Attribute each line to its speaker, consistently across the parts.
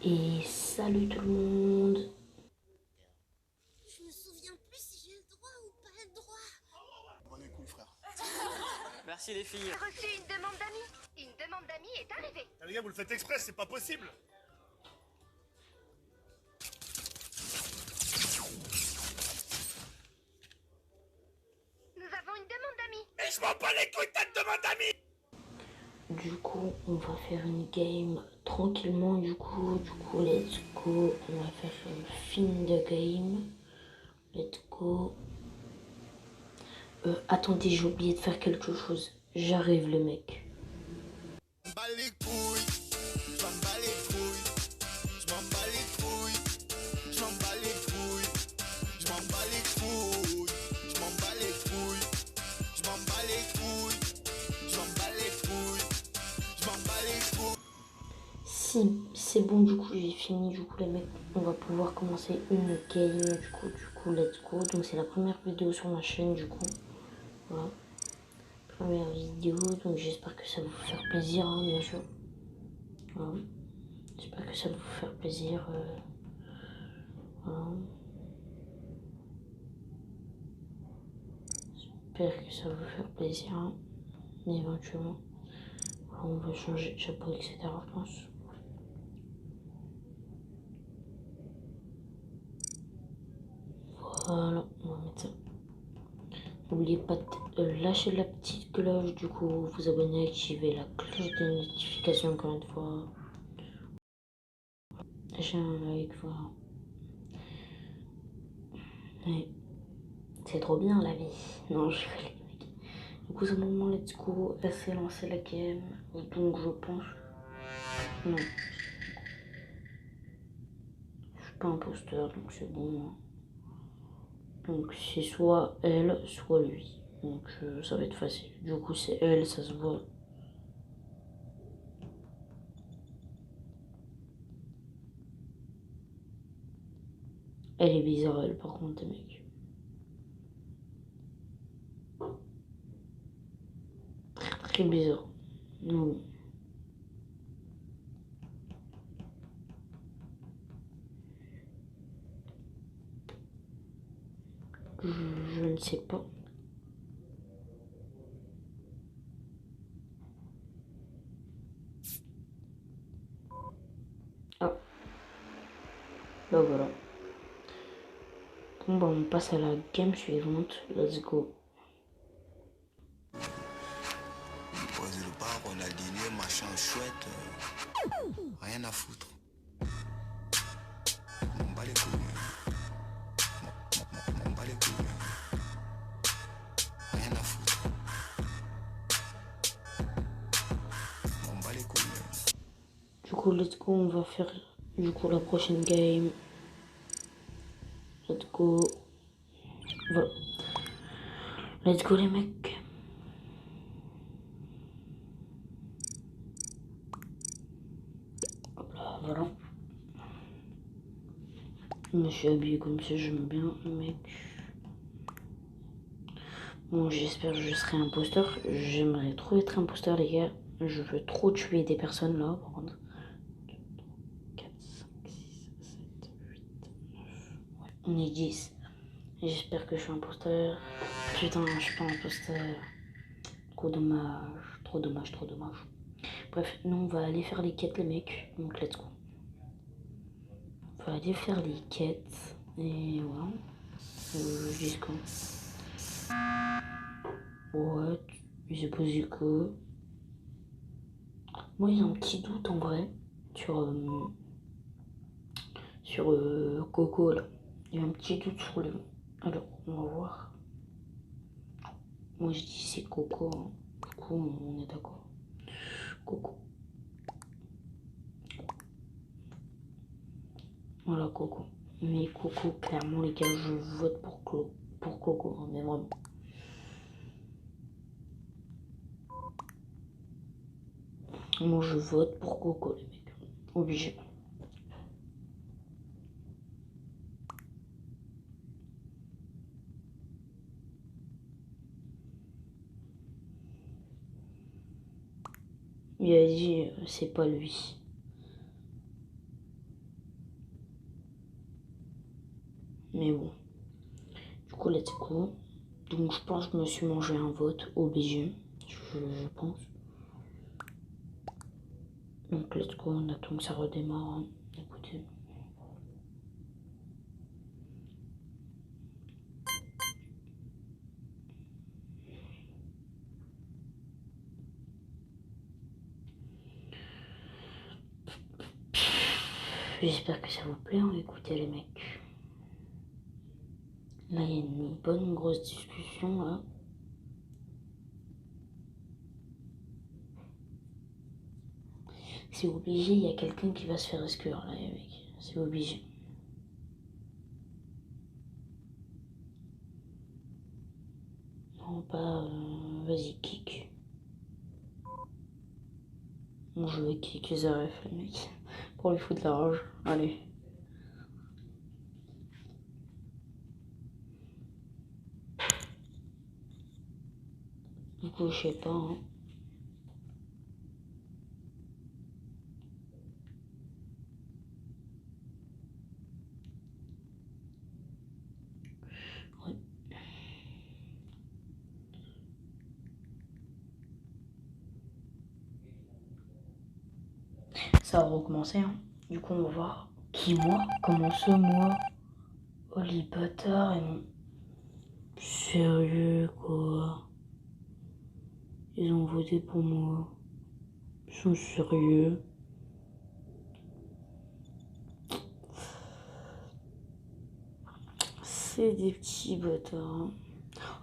Speaker 1: Et salut tout le monde.
Speaker 2: Je me souviens plus si j'ai le droit ou pas le droit.
Speaker 3: Bon les couilles frère.
Speaker 4: Merci les filles.
Speaker 2: J'ai reçu une demande d'amis. Une demande d'amis est arrivée.
Speaker 3: Ah, les gars, vous le faites exprès, c'est pas possible.
Speaker 2: Nous avons une demande d'amis.
Speaker 3: Mais je m'en bats les couilles, t'as une demande d'amis.
Speaker 1: Du coup, on va faire une game tranquillement. Du coup, let's go. On va faire une fin de game. Let's go. Attendez, j'ai oublié de faire quelque chose. J'arrive, le mec.
Speaker 3: Bats les couilles, je m'en bats les couilles, je m'en bats les couilles, je m'en bats les couilles, je m'en bats les couilles, je m'en bats les couilles, je m'en bats les couilles, je m'en bats les couilles, je m'en bats les couilles.
Speaker 1: Si c'est bon, du coup, j'ai fini. Du coup, les mecs, on va pouvoir commencer une game. Du coup, let's go. Donc, c'est la première vidéo sur ma chaîne, du coup. Voilà. Première vidéo, donc j'espère que ça va vous faire plaisir, hein, bien sûr. Voilà. J'espère que ça va vous faire plaisir. Voilà. J'espère que ça va vous faire plaisir, hein, éventuellement. Voilà, on va changer de chapeau, etc. Je pense. Voilà, on va mettre ça. N'oubliez pas de lâcher la petite cloche, du coup, vous abonner, activer la cloche de notification encore une fois. Lâchez un like, voilà. Ouais. C'est trop bien la vie. Non, je rigole, les mecs. Du coup, c'est le moment, let's go. Essayer de lancer la game. Donc, je pense. Non. Je suis pas imposteur, donc c'est bon. Hein. Donc, c'est soit elle, soit lui. Donc, ça va être facile. Du coup, c'est elle, ça se voit. Elle est bizarre, elle, par contre, les mecs. Très bizarre. Non. Je ne sais pas. Ah. Bah voilà. Bon, bah, on passe à la game suivante. Let's go.
Speaker 5: Poser le bar, on a dîné, machin chouette. Rien à foutre. M'en bats les couilles. M'en bats les couilles. Rien à foutre. M'en bats les couilles.
Speaker 1: Du coup, let's go. On va faire du coup la prochaine game. Let's go. Voilà. Let's go, les mecs. Hop là, voilà. Je me suis habillé comme ça, j'aime bien, mec. Bon, j'espère que je serai imposteur. J'aimerais trop être imposteur, les gars. Je veux trop tuer des personnes là, par contre. 4, 5, 6, 7, 8, 9. Ouais, on est 10. J'espère que je suis imposteur. Putain, je suis pas imposteur. Trop dommage, trop dommage, trop dommage. Bref, nous on va aller faire les quêtes, les mecs. Donc, let's go. On va aller faire les quêtes. Et voilà. Jusqu'à. What? Il s'est posé que. Moi, j'ai un petit doute en vrai sur Coco là. Il y a un petit doute sur le. Alors, on va voir. Moi, je dis c'est Coco. Hein. Du coup, on est d'accord. Coco. Voilà, Coco. Mais Coco, clairement, les gars, je vote pour Coco. Hein, mais vraiment. Moi, je vote pour Coco, les mecs. Obligé. Il a dit, c'est pas lui. Mais bon. Du coup, let's go. Donc, je pense que je me suis mangé un vote obligé. Je pense. Donc, let's go. On attend que ça redémarre. Hein. Écoutez. J'espère que ça vous plaît. Hein. Écoutez, les mecs. Là, il y a une bonne grosse discussion, là. C'est obligé, il y a quelqu'un qui va se faire exclure, là, les mecs. C'est obligé. Non, pas... vas-y, kick. Bon, je vais kick les RF, les mecs. Pour lui foutre la rage. Allez. Du coup, je sais pas, hein. Ouais. Ça va recommencer, hein. Du coup, on va voir. Qui, moi? Comment ça, moi? Oh, les bâtards, ils m'ont... Sérieux, quoi? Ils ont voté pour moi. Ils sont sérieux? C'est des petits bâtards.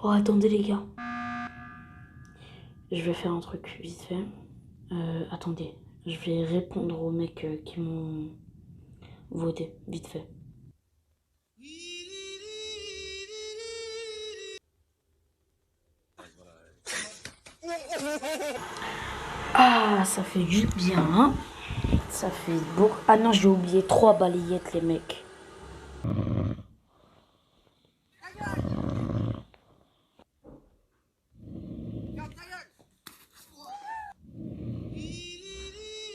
Speaker 1: Oh, attendez, les gars. Je vais faire un truc vite fait. Attendez. Je vais répondre aux mecs qui m'ont voté. Vite fait. Ah, ça fait du bien, hein. Ça fait beau. Ah non, j'ai oublié 3 balayettes, les mecs.